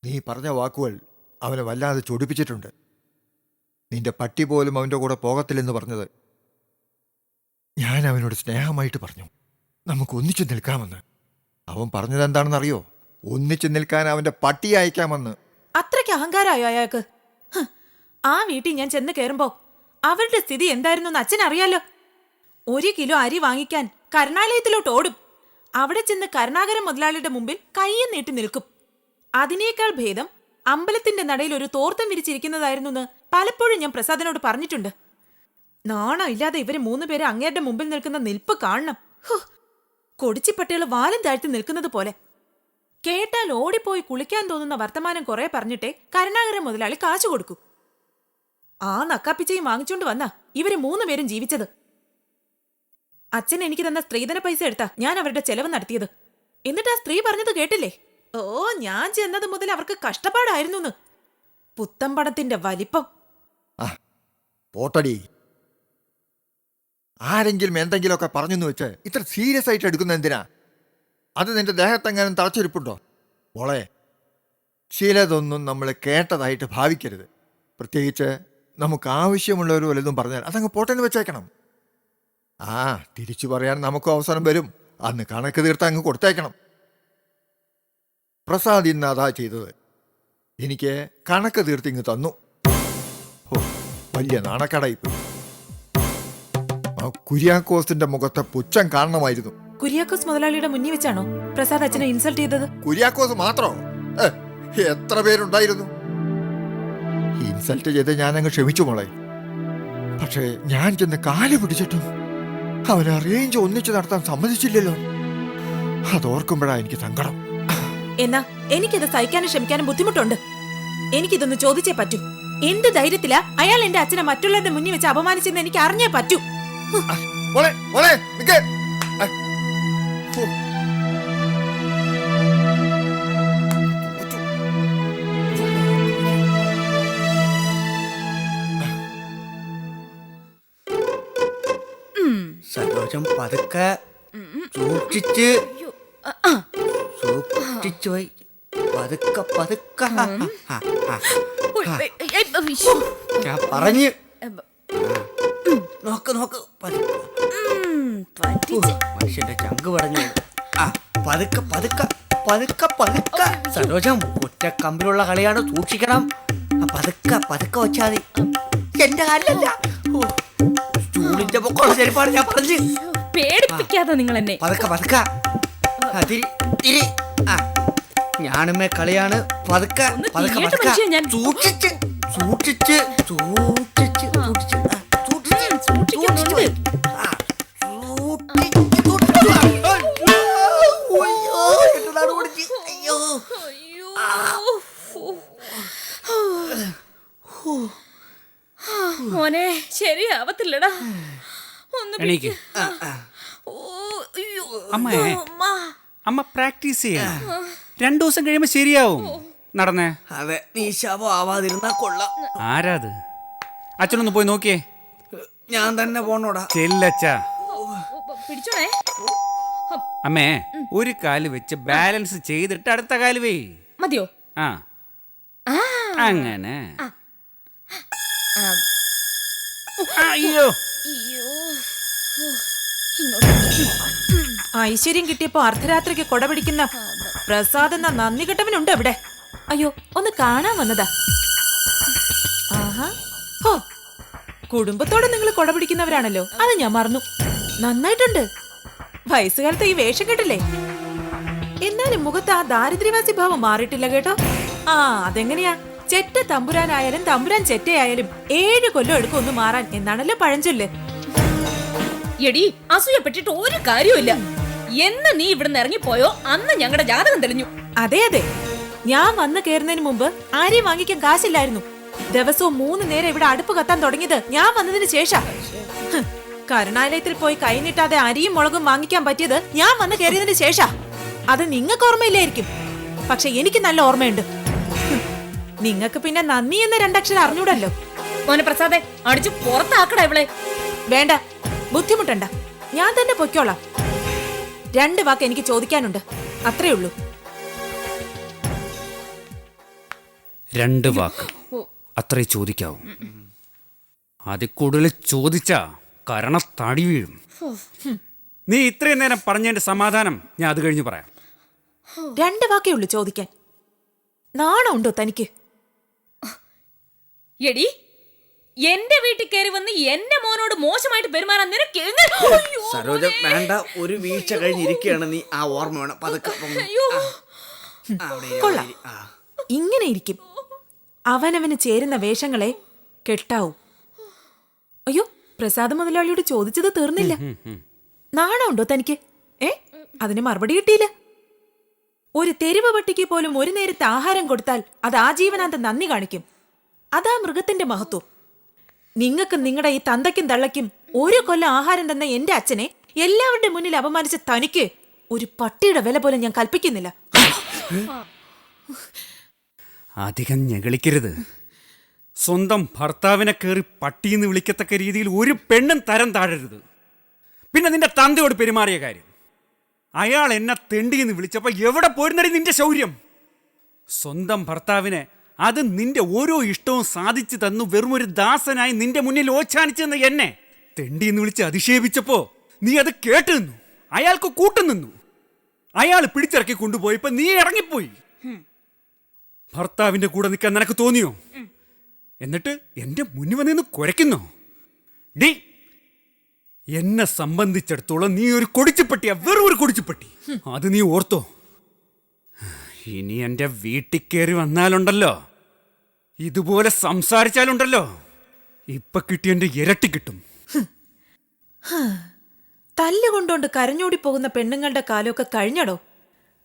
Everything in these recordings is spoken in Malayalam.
നീ പറഞ്ഞ വാക്കുകൾ അവനെ വല്ലാതെ ചൊടിപ്പിച്ചിട്ടുണ്ട്. നിന്റെ പട്ടി പോലും അവൻ്റെ കൂടെ പോകത്തില്ലെന്ന് പറഞ്ഞത് ഞാൻ അവനോട് സ്നേഹമായിട്ട് പറഞ്ഞു, നമുക്ക് ഒന്നിച്ചു നിൽക്കാമെന്ന്. അവൻ പറഞ്ഞത് എന്താണെന്നറിയോ? ഒന്നിച്ചു നിൽക്കാൻ അവൻ്റെ പട്ടിയെ അയക്കാമെന്ന്. അത്രയ്ക്ക് അഹങ്കാരമായോ അയാൾക്ക്? ആ വീട്ടിൽ ഞാൻ ചെന്ന് കയറുമ്പോ അവരുടെ സ്ഥിതി എന്തായിരുന്നു എന്ന് അച്ഛൻ അറിയാലോ. 1 കിലോ അരി വാങ്ങിക്കാൻ കരുണാലയത്തിലോട്ട് ഓടും. അവിടെ ചെന്ന് കരുണാകരൻ മുതലാളിയുടെ മുമ്പിൽ കയ്യും നീട്ടി നിൽക്കും. അതിനേക്കാൾ ഭേദം അമ്പലത്തിന്റെ നടയിൽ ഒരു തോർത്തം വിരിച്ചിരിക്കുന്നതായിരുന്നു എന്ന് പലപ്പോഴും ഞാൻ പ്രസാദിനോട് പറഞ്ഞിട്ടുണ്ട്. നാണം ഇല്ലാതെ ഇവര് 3 പേര് അങ്ങേരുടെ മുമ്പിൽ നിൽക്കുന്ന നിൽപ്പ് കാണണം. കൊടിച്ചിപ്പട്ടികൾ വാലും താഴ്ത്തി നിൽക്കുന്നത് പോലെ. കേട്ടാൽ ഓടിപ്പോയി കുളിക്കാൻ തോന്നുന്ന വർത്തമാനം കുറെ പറഞ്ഞിട്ടേ കരുണാകരൻ മുതലാളി കാശു കൊടുക്കൂ. ആ നക്കാപ്പിച്ചയും വാങ്ങിച്ചോണ്ട് വന്നാ ഇവര് 3 പേരും ജീവിച്ചത്. അച്ഛൻ എനിക്ക് തന്ന സ്ത്രീധന പൈസ എടുത്താ ഞാൻ അവരുടെ ചെലവ് നടത്തിയത്. എന്നിട്ട് ആ സ്ത്രീ പറഞ്ഞത് കേട്ടില്ലേ? ഓ, ഞാൻ ചെന്നത് മുതൽ അവർക്ക് കഷ്ടപ്പാടായിരുന്നു. പുത്തമ്പടത്തിന്റെ വലിപ്പം. പോട്ടടി. ആരെങ്കിലും എന്തെങ്കിലുമൊക്കെ പറഞ്ഞെന്ന് വെച്ച് ഇത്ര സീരിയസ് ആയിട്ട് എടുക്കുന്ന എന്തിനാ? അത് നിന്റെ ദേഹത്തെങ്ങാനും തളച്ചിരിപ്പുണ്ടോ? മോളെ, ചിലതൊന്നും നമ്മൾ കേട്ടതായിട്ട് ഭാവിക്കരുത്. പ്രത്യേകിച്ച് നമുക്ക് ആവശ്യമുള്ളവർ വല്ലതും പറഞ്ഞാൽ അതങ്ങ് പോട്ടെന്ന് വെച്ചേക്കണം. തിരിച്ചു പറയാൻ നമുക്കും അവസരം വരും. അന്ന് കണക്ക് തീർത്ത് അങ്ങ് കൊടുത്തേക്കണം. പ്രസാദ് ഇന്ന് അതാ ചെയ്തത്. എനിക്ക് കണക്ക് തീർത്തിങ്ങ് തന്നു. വലിയ നാണക്കടയിപ്പ്. ആ കുര്യാക്കോസിന്റെ മുഖത്തെ പുച്ഛം കാണണമായിരുന്നു. കുര്യാക്കോസ് മുതലാളിയുടെ മുന്നിൽ വെച്ചാണോ പ്രസാദ് അച്ഛനെ ഇൻസൾട്ട് ചെയ്തത്? കുര്യാക്കോസ് മാത്രോ? എത്ര പേരുണ്ടായിരുന്നു? ഇൻസൾട്ട് ചെയ്ത് ഞാനങ്ങ് ക്ഷമിച്ചു മോളെ. പക്ഷേ ഞാൻ ചെന്ന് കാല് പിടിച്ചിട്ടും അവൻ അറേഞ്ച് ഒന്നിച്ചു നടത്താൻ സമ്മതിച്ചില്ലല്ലോ. അതോർക്കുമ്പോഴാ എനിക്ക് സങ്കടം. എന്നാ എനിക്കിത് സഹിക്കാനും ക്ഷമിക്കാനും ബുദ്ധിമുട്ടുണ്ട്. എനിക്കിതൊന്ന് ചോദിച്ചേ പറ്റൂ. എന്ത് ധൈര്യത്തിലാ അയാൾ എന്റെ അച്ഛനെ മറ്റുള്ളവരുടെ മുന്നിൽ വെച്ച് അപമാനിച്ചെന്ന് എനിക്ക് അറിഞ്ഞേ പറ്റൂ. സരോജം പതുക്കെ സൂക്ഷിച്ച് പോയി. പതുക്കെ പതുക്കെ. ഞാൻ പറഞ്ഞു നോക്ക് നോക്ക്. മനുഷ്യന്റെ ചങ്ക് പടഞ്ഞു. പതുക്കെ പതുക്കെ പതുക്കെ പതുക്കെ. സരോജം ഒറ്റ കമ്പിലുള്ള കളിയാണ്, സൂക്ഷിക്കണം. പതുക്കെ പതുക്കെ വെച്ചാൽ മതി. എന്റെ കാലിലല്ല, സ്റ്റൂളിന്റെ പൊക്കമുള്ള ചെരുപ്പാണ് ഞാൻ പറഞ്ഞു. പേടിപ്പിക്കാതെ നിങ്ങൾ എന്നെ. പതുക്കെ പതുക്കെ. ഞാനുമേ കളിയാണ്. പതുക്കെ പതുക്കെ പതുക്കെ. സൂക്ഷിച്ച് സൂക്ഷിച്ച് സൂക്ഷിച്ച് മോനെ ശരിയാവത്തില്ലടാ. എണീക്ക്. അമ്മ പ്രാക്ടീസ് ചെയ്യാം. 2 ദിവസം കഴിയുമ്പോ ശരിയാവും. നടന്നേ. അതെ, നീ ശവം ആവാതിരുന്നാ കൊള്ളാം. ആരാത്? അച്ഛനൊന്ന് പോയി നോക്കിയേ. ഞാൻ തന്നെ പോണോടാ. ചെല്ലച്ചാ. പിടിച്ചോണേ. അമ്മേ, ഒരു കാല് വെച്ച് ബാലൻസ് ചെയ്തിട്ട് അടുത്ത കാല് വേ. മതിയോ? അങ്ങനെ. അയ്യോ, ഐശ്വര്യം കിട്ടിയപ്പോ അർദ്ധരാത്രിക്ക് കൊട പിടിക്കുന്ന പ്രസാദ് എന്ന നന്ദി കെട്ടവനുണ്ട് അവിടെ. അയ്യോ, ഒന്ന് കാണാൻ വന്നതാ. കുടുംബത്തോടെ നിങ്ങൾ കൊട പിടിക്കുന്നവരാണല്ലോ, അത് ഞാൻ മറന്നു. നന്നായിട്ടുണ്ട്. വയസ്സുകാലത്ത് ഈ വേഷം കെട്ടില്ലേ? എന്നാലും മുഖത്ത് ആ ദാരിദ്ര്യവാസി ഭാവം മാറിയിട്ടില്ല കേട്ടോ. അതെങ്ങനെയാ? ചെറ്റ തമ്പുരാനായാലും തമ്പുരാൻ ചെറ്റയായാലും 7 കൊല്ലം എടുക്കും ഒന്ന് മാറാൻ എന്നാണല്ലോ പഴഞ്ചൊല്ല്. എടി, അസൂയപ്പെട്ടിട്ട് ഒരു കാര്യമില്ല. എന്ന് നീ ഇവിടുന്ന് ഇറങ്ങിപ്പോയോ അന്ന് ഞങ്ങളുടെ ജാതകം തെളിഞ്ഞു. അതെ അതെ, ഞാൻ വന്ന് കയറുന്നതിന് മുമ്പ് അരി വാങ്ങിക്കാൻ കാശില്ലായിരുന്നു. ദിവസവും 3 നേരം ഇവിടെ അടുപ്പ് കത്താൻ തുടങ്ങിയത് ഞാൻ വന്നതിന് ശേഷം. കരുണാലയത്തിൽ പോയി കൈനീട്ടാതെ അരിയും മുളകും വാങ്ങിക്കാൻ പറ്റിയത് ഞാൻ വന്ന് കയറിയതിന് ശേഷം. അത് നിങ്ങൾക്ക് ഓർമ്മയില്ലായിരിക്കും, പക്ഷെ എനിക്ക് നല്ല ഓർമ്മയുണ്ട്. നിങ്ങൾക്ക് പിന്നെ നന്ദി എന്ന 2 അക്ഷരം അറിഞ്ഞൂടല്ലോ. മോനെ പ്രസാദേ, അടിച്ചു പുറത്താക്കടാ ഇവളെ. വേണ്ട, ബുദ്ധിമുട്ടണ്ട, ഞാൻ തന്നെ പൊയ്ക്കോളാം. 2 വാക്ക് എനിക്ക് ചോദിക്കാനുണ്ട്, അത്രേ ഉള്ളൂ. 2 വാക്ക് അത്രേ ചോദിക്കാവൂ. അതിൽ കൂടുതൽ ചോദിച്ചാ കരണ തടി വീഴും. നീ ഇത്രയും നേരം പറഞ്ഞതിന്റെ സമാധാനം ഞാൻ അത് കഴിഞ്ഞ് പറയാം. 2 വാക്കേ ഉള്ളൂ ചോദിക്കാൻ. നാണമുണ്ടോ തനിക്ക്? എടി, എന്റെ വീട്ടിൽ കയറി വന്ന് എന്റെ മോനോട് മോശമായിട്ട് പെരുമാറാൻ നിനക്ക് അയ്യോ, സരോജ വേണ്ട, ഒരു വീഴ്ച കഴിഞ്ഞിരിക്കുകയാണ് നീ. ആ ഓർമ്മ വേണം. പതുക്കെ പൊങ്ങ്. അയ്യോ. ആ, അവിടെ ഇരി, കൊള്ളാം. അവിടെ ഇരി. ആ. ഇങ്ങനെ ഇരിക്കും. അവനവന് ചേരുന്ന വേഷങ്ങളെ കെട്ടാവൂ. അയ്യോ, പ്രസാദ് മുതലാളിയോട് ചോദിച്ചത് തീർന്നില്ല. നാണമുണ്ടോ തനിക്ക്? അതിന് മറുപടി കിട്ടിയില്ല. ഒരു തെരുവ് പട്ടിക്ക് പോലും ഒരു നേരത്തെ ആഹാരം കൊടുത്താൽ അത് ആജീവനാന്തം നന്ദി കാണിക്കും. അതാ മൃഗത്തിന്റെ മഹത്വം. നിങ്ങൾക്കും നിങ്ങളുടെ ഈ തന്തയ്ക്കും തള്ളയ്ക്കും 1 കൊല്ലം ആഹാരം തന്ന എന്റെ അച്ഛനെ എല്ലാവരുടെ മുന്നിൽ അപമാനിച്ച തനിക്ക് ഒരു പട്ടിയുടെ വില പോലും ഞാൻ കൽപ്പിക്കുന്നില്ല. അധികം ഞെളിക്കരുത്. സ്വന്തം ഭർത്താവിനെ കയറി പട്ടിയെന്ന് വിളിക്കത്തക്ക രീതിയിൽ ഒരു പെണ്ണും തരം താഴരുത്. പിന്നെ നിന്റെ തന്തയോട് പെരുമാറിയ കാര്യം, അയാൾ എന്നെ തെണ്ടിയെന്ന് വിളിച്ചപ്പോ എവിടെ പോയിരുന്നടി നിന്റെ ശൗര്യം? സ്വന്തം ഭർത്താവിനെ, അത് നിന്റെ ഓരോ ഇഷ്ടവും സാധിച്ചു തന്നു വെറും ഒരു ദാസനായി നിന്റെ മുന്നിൽ ഓച്ചാനിച്ചെന്ന് എന്നെ തെണ്ടിയെന്ന് വിളിച്ച് അധിക്ഷേപിച്ചപ്പോ നീ അത് കേട്ടു നിന്നു. അയാൾക്ക് കൂട്ടുനിന്നു. അയാൾ പിടിച്ചിറക്കി കൊണ്ടുപോയപ്പോ നീ ഇറങ്ങിപ്പോയി. ഭർത്താവിന്റെ കൂടെ നിൽക്കാൻ നിനക്ക് തോന്നിയോ? എന്നിട്ട് എന്റെ മുന്നിൽ വന്ന് കുരയ്ക്കുന്നോ? ഡി, എന്നെ സംബന്ധിച്ചിടത്തോളം നീ ഒരു കൊടിച്ചുപട്ടിയാ, വെറും ഒരു കൊടിച്ചുപട്ടി. അത് നീ ഓർത്തോ. ഇനി എന്റെ വീട്ടിൽ കയറി വന്നാലുണ്ടല്ലോ, ഇതുപോലെ സംസാരിച്ചാലുണ്ടല്ലോ, ഇപ്പൊ കിട്ടിയ ഇരട്ടി കിട്ടും. തല്ലുകൊണ്ടോണ്ട് കരഞ്ഞോടി പോകുന്ന പെണ്ണുങ്ങളുടെ കാലമൊക്കെ കഴിഞ്ഞടോ.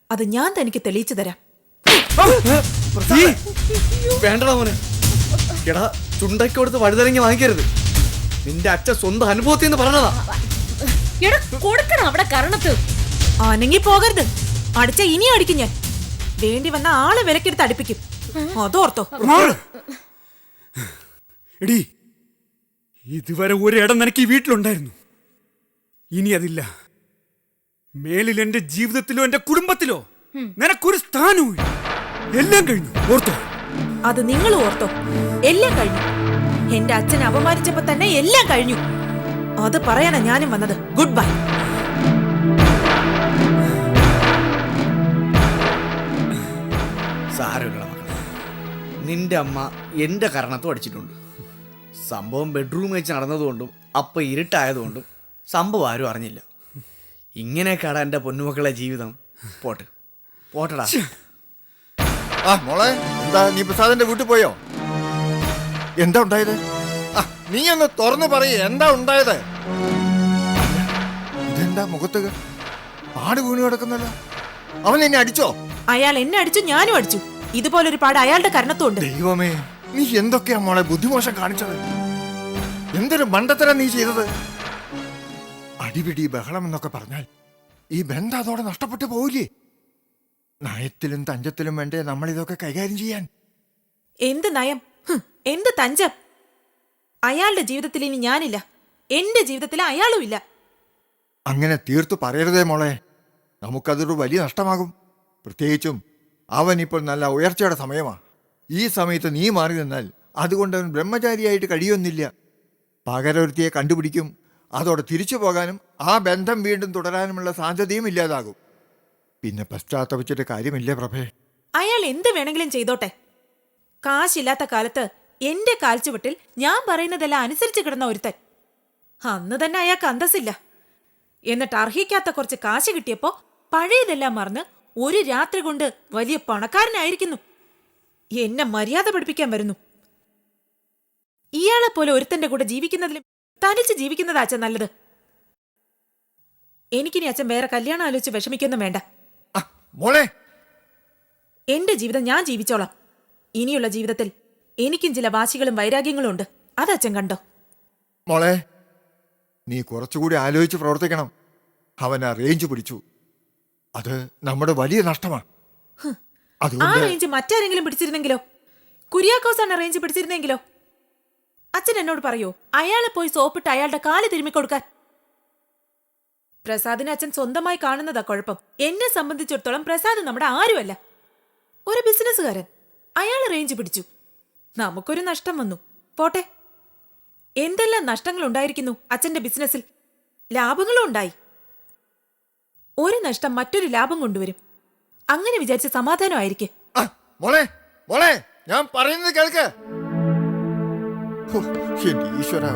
അത് ഞാൻ തനിക്ക് തെളിയിച്ചു തരാം. വേണ്ടടാ മോനെ. എടാ, ചുണ്ടയ്ക്ക് കൊടുത്ത് വഴുതരങ്ങി വാങ്ങിക്കരുത്. നിന്റെ അച്ഛൻ സ്വന്തം അനുഭവത്തിൽ നിന്ന് പറഞ്ഞതാ. എടാ, കൊടുക്കണം അവിടെ കരണത്ത്. അനങ്ങി പോകരുത്. അടിച്ച ഇനി അടിക്കും ഞാൻ. വേണ്ടി വന്ന ആളെ വിലക്കെടുത്ത് അടുപ്പിക്കും. അതോർത്തോ. എടീ, ഇതുവരെ ഒരിടം നിനക്ക് ഈ വീട്ടിലുണ്ടായിരുന്നു. ഇനി അതില്ല. മേലിൽ എന്റെ ജീവിതത്തിലോ എന്റെ കുടുംബത്തിലോ നിനക്കൊരു സ്ഥാനവും. എല്ലാം കഴിഞ്ഞു, ഓർത്തോ. അത് നിങ്ങൾ ഓർത്തോ. എല്ലാം കഴിഞ്ഞു. എന്റെ അച്ഛൻ അപമാനിച്ചപ്പോ തന്നെ എല്ലാം കഴിഞ്ഞു. അത് പറയാനാ ഞാനും വന്നത്. Good bye. സാരമില്ല മക്കളെ, നിന്റെ അമ്മ എന്റെ കരണത്തും അടിച്ചിട്ടുണ്ട്. സംഭവം ബെഡ്റൂം വെച്ച് നടന്നതുകൊണ്ടും അപ്പൊ ഇരുട്ടായതുകൊണ്ടും സംഭവം ആരും അറിഞ്ഞില്ല. ഇങ്ങനെയൊക്കെയാടാ എൻ്റെ പൊന്നുമക്കളെ ജീവിതം. പോട്ടെ, പോട്ടടാ. ആ മോളെ, എന്താ നീ പ്രസാദിന്റെ വീട്ടിൽ പോയോ? എന്താ ഉണ്ടായത്? നീ ഒന്ന് തുറന്നു പറയേ, എന്താ ഉണ്ടായത്? ഇതെന്താ മുഖത്ത് പാട് വീണ് കിടക്കുന്നല്ലോ? അവൻ എന്നെ അടിച്ചോ? അയാൾ എന്നെ അടിച്ചു, ഞാനും അടിച്ചു. ഇതുപോലൊരു പാട് അയാളുടെ കരണത്തുണ്ട്. ദൈവമേ, നീ എന്തൊക്കെയാ മോളെ ബുദ്ധിമോശം കാണിച്ചത്? എന്തൊരു മണ്ടത്തരം നീ ചെയ്തത്? അടിപിടി ബഹളം എന്നൊക്കെ പറഞ്ഞാൽ ഈ ബന്ധം അതോടെ നഷ്ടപ്പെട്ടു പോവില്ലേ? നയത്തിലും തഞ്ചത്തിലും വേണ്ടേ നമ്മൾ ഇതൊക്കെ കൈകാര്യം ചെയ്യാൻ? എന്ത് നയം, എന്ത് തഞ്ചം? അയാളുടെ ജീവിതത്തിൽ ഇനി ഞാനില്ല, എന്റെ ജീവിതത്തിൽ അയാളും ഇല്ല. അങ്ങനെ തീർത്തു പറയരുതേ മോളെ. നമുക്കതൊരു വലിയ നഷ്ടമാകും. പ്രത്യേകിച്ചും അവൻ ഇപ്പോൾ നല്ല ഉയർച്ചയുടെ സമയമാണ്. ഈ സമയത്ത് നീ മാറി നിന്നാൽ അതുകൊണ്ട് അവൻ ബ്രഹ്മചാരിയായിട്ട് കഴിയൊന്നില്ല. പകരൊരുത്തിയെ കണ്ടുപിടിക്കും. അതോടെ തിരിച്ചു പോകാനും ആ ബന്ധം വീണ്ടും തുടരാനുമുള്ള സാധ്യതയും ഇല്ലാതാകും. പിന്നെ പശ്ചാത്തപിച്ചിട്ട് കാര്യമില്ലേ പ്രഭേ? അയാൾ എന്ത് വേണമെങ്കിലും ചെയ്തോട്ടെ. കാശില്ലാത്ത കാലത്ത് എന്റെ കാൽച്ചുവട്ടിൽ ഞാൻ പറയുന്നതെല്ലാം അനുസരിച്ച് കിടന്ന ഒരുത്തൻ. അന്ന് തന്നെ അയാൾക്ക് അന്തസ്സില്ല. എന്നിട്ട് അർഹിക്കാത്ത കുറച്ച് കാശ് കിട്ടിയപ്പോ പഴയതെല്ലാം മറന്ന് ഒരു രാത്രി കൊണ്ട് വലിയ പണക്കാരനായിരിക്കുന്നു. എന്നെ മര്യാദ പഠിപ്പിക്കാൻ വരുന്നു. ഇയാളെപ്പോലെ ഒരുത്തന്റെ കൂടെ ജീവിക്കുന്നതിലും തനിച്ച് ജീവിക്കുന്നതാ അച്ഛൻ നല്ലത്. എനിക്കിനി അച്ഛൻ വേറെ കല്യാണം ആലോചിച്ച് വിഷമിക്കൊന്നും വേണ്ട. മോളെ, എന്റെ ജീവിതം ഞാൻ ജീവിച്ചോളാം. ഇനിയുള്ള ജീവിതത്തിൽ എനിക്കും ചില വാശികളും വൈരാഗ്യങ്ങളും ഉണ്ട്. അത് അച്ഛൻ കണ്ടോ? മോളെ, നീ കുറച്ചുകൂടി ആലോചിച്ച് പ്രവർത്തിക്കണം. അവൻ ആ റേഞ്ച് പിടിച്ചു. അത് നമ്മുടെ വലിയ നഷ്ടമാണ്. ആ അതുകൊണ്ട് റേഞ്ച് മറ്റാരെങ്കിലും പിടിച്ചിരുന്നെങ്കിലോ? കുര്യാക്കോസാണ് റേഞ്ച് പിടിച്ചിരുന്നെങ്കിലോ? അച്ഛൻ എന്നോട് പറയോ അയാളെ പോയി സോപ്പിട്ട് അയാളുടെ കാല് തിരുമ്മിക്കൊടുക്കാൻ? പ്രസാദിനെ അച്ഛൻ സ്വന്തമായി കാണുന്നതാ കുഴപ്പം. എന്നെ സംബന്ധിച്ചിടത്തോളം പ്രസാദ് നമ്മുടെ ആരുമല്ല, ഒരു ബിസിനസ്സുകാരൻ. അയാൾ റേഞ്ച് പിടിച്ചു. നമുക്കൊരു നഷ്ടം വന്നു. പോട്ടെ, എന്തെല്ലാം നഷ്ടങ്ങൾ ഉണ്ടായിരിക്കുന്നു അച്ഛന്റെ ബിസിനസ്സിൽ. ലാഭങ്ങളും ഉണ്ടായി. ഒരു നഷ്ടം മറ്റൊരു ലാഭം കൊണ്ടുവരും. അങ്ങനെ വിചാരിച്ച സമാധാനമായിരിക്കെ. ആ, മോളെ മോളെ ഞാൻ പറയുന്നത് കേൾക്ക്. ഹോ, എന്റെ ഈശ്വരാ.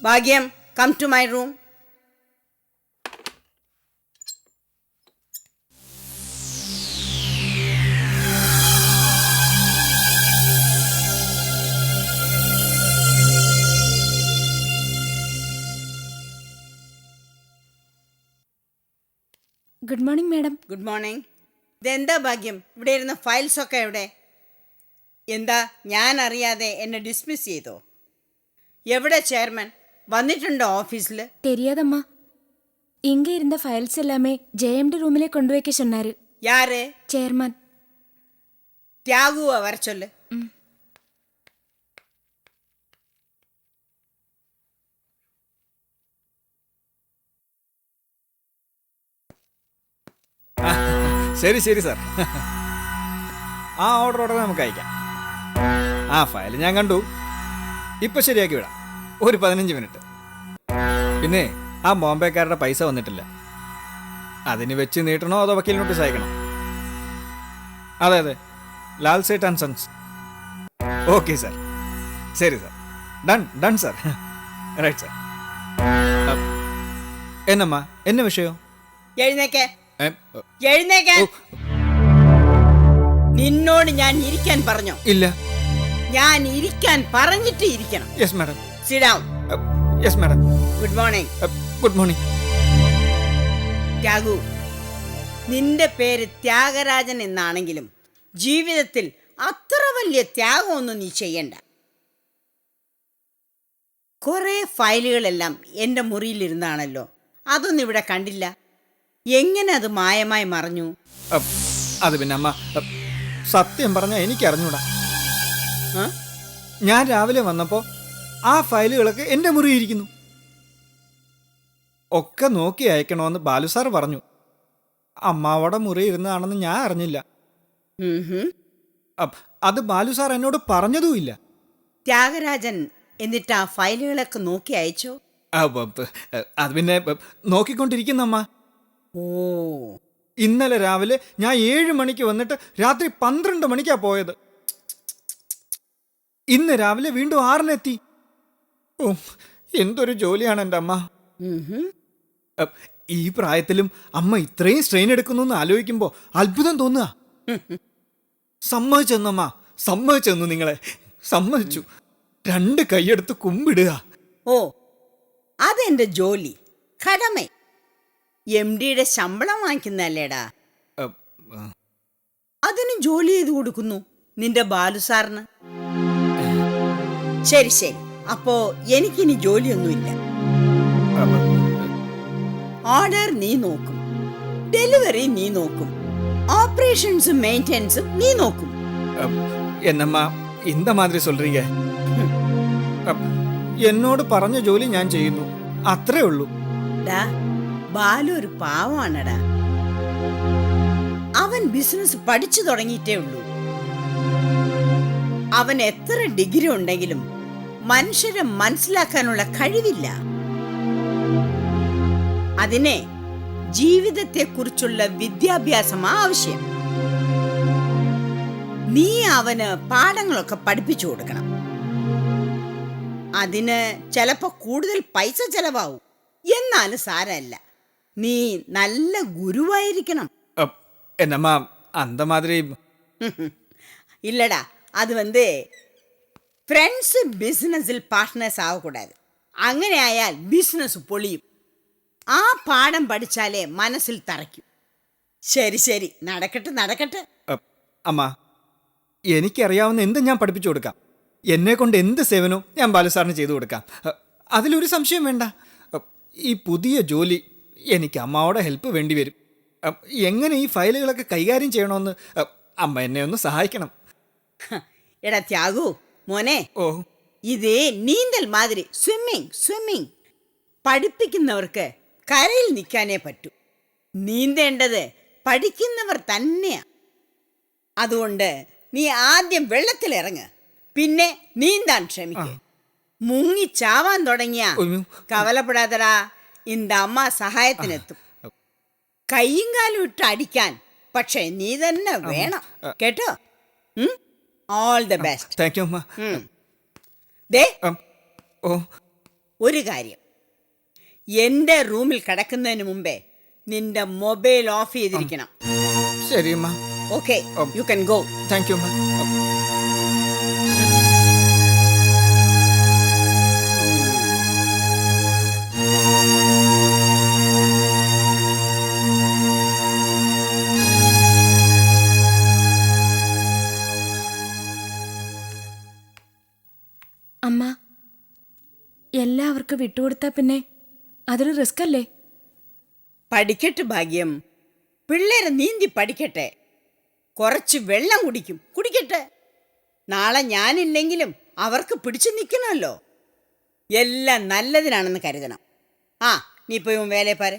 ഭാഗ്യം, come to my room. Good morning madam. Good morning. ഇതെന്താ ഭാഗ്യം, ഇവിടെ ഇരുന്ന ഫയൽസൊക്കെ എവിടെ? എന്താ ഞാൻ അറിയാതെ എന്നെ ഡിസ്മിസ് ചെയ്തോ? എവിടെ ചെയർമാൻ? വന്നിട്ടുണ്ടോ ഓഫീസിൽ? தெரியாதம்மா. இங்க இருந்த ஃபைல்ஸ் எல்லாமே ஜெயம்டி ரூமிலே கொண்டு வைக்க சொன்னாரு. யாரு? ചെയർമാൻ. ത്യാഗുവ വര ചൊല്ല്. ശരി ശരി സാർ. ആ ഓർഡർ ഉടനെ നമുക്ക് അയക്കാം. ആ ഫയൽ ഞാൻ കണ്ടു. ഇപ്പം ശരിയാക്കി വിടാം. ഒരു 15 മിനിറ്റ്. പിന്നെ ആ ബോംബെക്കാരുടെ പൈസ വന്നിട്ടില്ല. അതിന് വെച്ച് നീട്ടണോ അതോ വക്കീൽ നോട്ടീസ് അയക്കണോ? അതെ അതെ, Lal Seth and sons. Okay sir. ശരി sir. Done done sir. Right sir. എന്നമ്മ എന്ന വിഷയം? എഴുന്നേക്ക്, എഴുന്നേക്ക്. നിന്നോട് ഞാൻ ഇരിക്കാൻ പറഞ്ഞോ? ഇല്ല. ഞാൻ ഇരിക്കാൻ പറഞ്ഞിട്ട് ഇരിക്കണം. Yes madam. Sit down. Yes madam. Good morning. Good morning. Thyagu, നിന്റെ പേര് ത്യാഗരാജൻ എന്നാണെങ്കിലും ജീവിതത്തിൽ അത്ര വലിയ ത്യാഗമൊന്നും നീ ചെയ്യണ്ട. കുറെ ഫയലുകളെല്ലാം എൻ്റെ മുറിയിലിരുന്നാണല്ലോ, അതൊന്നും ഇവിടെ കണ്ടില്ല. എങ്ങനെ അത് മായമായി മറഞ്ഞു? അത് പിന്നെ അമ്മ, സത്യം പറഞ്ഞാൽ എനിക്കറിഞ്ഞൂടാ. ആ? ഞാൻ രാവിലെ വന്നപ്പോൾ ആ ഫയലുകളൊക്കെ എൻ്റെ മുറിയിരിക്കുന്നു. ഒക്കെ നോക്കി അയക്കണമെന്ന് ബാലു സാർ പറഞ്ഞു. അമ്മാവടെ മുറി ഇരുന്നതാണെന്ന് ഞാൻ അറിഞ്ഞില്ല. അത് ബാലു സാർ എന്നോട് പറഞ്ഞതുമില്ല. ത്യാഗരാജൻ എന്നിട്ട് ആ ഫയലുകളൊക്കെ നോക്കി അയച്ചോ? അത് പിന്നെ നോക്കിക്കൊണ്ടിരിക്കുന്നമ്മ. ഓ, ഇന്നലെ രാവിലെ ഞാൻ 7 മണിക്ക് വന്നിട്ട് രാത്രി 12 മണിക്കാ പോയത്. ഇന്ന് രാവിലെ വീണ്ടും 6-നെത്തി. ഓ, എന്തൊരു ജോലിയാണ് എൻ്റെ അമ്മ. ഈ പ്രായത്തിലും അമ്മ ഇത്രയും സ്ട്രെയിൻ എടുക്കുന്നു എന്ന് ആലോചിക്കുമ്പോൾ അത്ഭുതം തോന്നുക. സമ്മതിച്ചെന്നമ്മ, സമ്മതിച്ചെന്നു നിങ്ങളെ, സമ്മതിച്ചു. 2 കൈയെടുത്ത് കുമ്പിടുക. ഓ, അതെന്റെ ജോലി, കടമ. MD-യുടെ ശമ്പളം വാങ്ങിക്കുന്നല്ലേടാ, അതിന് ജോലി ചെയ്ത് കൊടുക്കുന്നു നിന്റെ ബാലു സാറിന്. ശരി ശരി, അപ്പോ എനിക്കിനി ജോലിയൊന്നുമില്ല. ഓർഡർ നീ നോക്കും, ഡെലിവറി നീ നോക്കും, ഓപ്പറേഷൻസും മെയിൻ്റെനൻസും നീ നോക്കും. എന്നമ്മ இந்த மாதிரி சொல்றீங்க? എന്നോട് പറഞ്ഞ ജോലി ഞാൻ ചെയ്യുന്നു, അത്രേ ഉള്ളൂ. ഡാ, ബാലു ഒരു പാവാണടാ. അവൻ ബിസിനസ് പഠിച്ചു തുടങ്ങിയിട്ടേ ഉള്ളൂ. അവൻ എത്ര ഡിഗ്രി ഉണ്ടെങ്കിലും മനുഷ്യരെ മനസ്സിലാക്കാനുള്ള കഴിവില്ല. അതിനെ ജീവിതത്തെക്കുറിച്ചുള്ള വിദ്യാഭ്യാസം ആവശ്യം. നീ അവന് പാഠങ്ങളൊക്കെ പഠിപ്പിച്ചു കൊടുക്കണം. അതിന് ചിലപ്പോ കൂടുതൽ പൈസ ചെലവാവും, എന്നാലും സാരമല്ല. നീ നല്ല ഗുരുവായിരിക്കണം. എന്നമ്മ அந்த மாதிரி இல்லடா, அது ഫ്രണ്ട്സ് ബിസിനസ്സിൽ പാർട്ട്നേഴ്സ് ആവக்கூடாது. അങ്ങനെ ആയാൽ ബിസിനസ് പൊളിയും. ആ പാഠം പഠിച്ചാലേ മനസ്സിൽ തറയ്ക്കും. ശരി ശരി, നടക്കട്ടെ നടക്കട്ടെ. അമ്മ, എനിക്കറിയാവുന്ന എന്ത് ഞാൻ പഠിപ്പിച്ചു കൊടുക്കാം. എന്നെ കൊണ്ട് എന്ത് സേവനവും ഞാൻ ബാലു സാറിന് ചെയ്തു കൊടുക്കാം. അതിലൊരു സംശയം വേണ്ട. ഈ പുതിയ ജോലി എനിക്ക് അമ്മാവോടെ ഹെൽപ്പ് വേണ്ടി വരും. എങ്ങനെ ഈ ഫയലുകളൊക്കെ കൈകാര്യം ചെയ്യണമെന്ന് അമ്മ എന്നെ ഒന്ന് സഹായിക്കണം. എടാ ത്യാഗു മോനെ, ഓ, ഇത് നീന്തൽ മാതിരി സ്വിമ്മിങ്. പഠിപ്പിക്കുന്നവർക്ക് കരയിൽ നിൽക്കാനേ പറ്റൂ. നീന്തേണ്ടത് പഠിക്കുന്നവർ തന്നെയാ. അതുകൊണ്ട് നീ ആദ്യം വെള്ളത്തിലിറങ്ങ്, പിന്നെ നീന്താൻ ശ്രമിക്കുക. മുങ്ങി ചാവാൻ തുടങ്ങിയ കവലപ്പെടാതടാ, இந்த അമ്മ സഹായത്തിനെത്തും. കൈയും കാലും ഇട്ട് അടിക്കാൻ പക്ഷെ നീ തന്നെ വേണം, കേട്ടോ? All the best. Thank you അമ്മ. ദേ, ഓ, ഒരു കാര്യം, എൻ്റെ റൂമിൽ കിടക്കുന്നതിന് മുമ്പേ നിന്റെ മൊബൈൽ ഓഫ് ചെയ്തിരിക്കണം. ശരി അമ്മ. Okay, you can go. Thank you അമ്മ. അമ്മ, എല്ലാവർക്കും വിട്ടുകൊടുത്താ പിന്നെ അതൊരു റിസ്ക് അല്ലേ? പഠിക്കട്ടെ ഭാഗ്യം, പിള്ളേരെ നീന്തി പഠിക്കട്ടെ. കുറച്ച് വെള്ളം കുടിക്കട്ടെ. നാളെ ഞാനില്ലെങ്കിലും അവർക്ക് പിടിച്ചു നിൽക്കണമല്ലോ. എല്ലാം നല്ലതിനാണെന്ന് കരുതണം. ആ, നീ പോയി വേലയെ പാര്.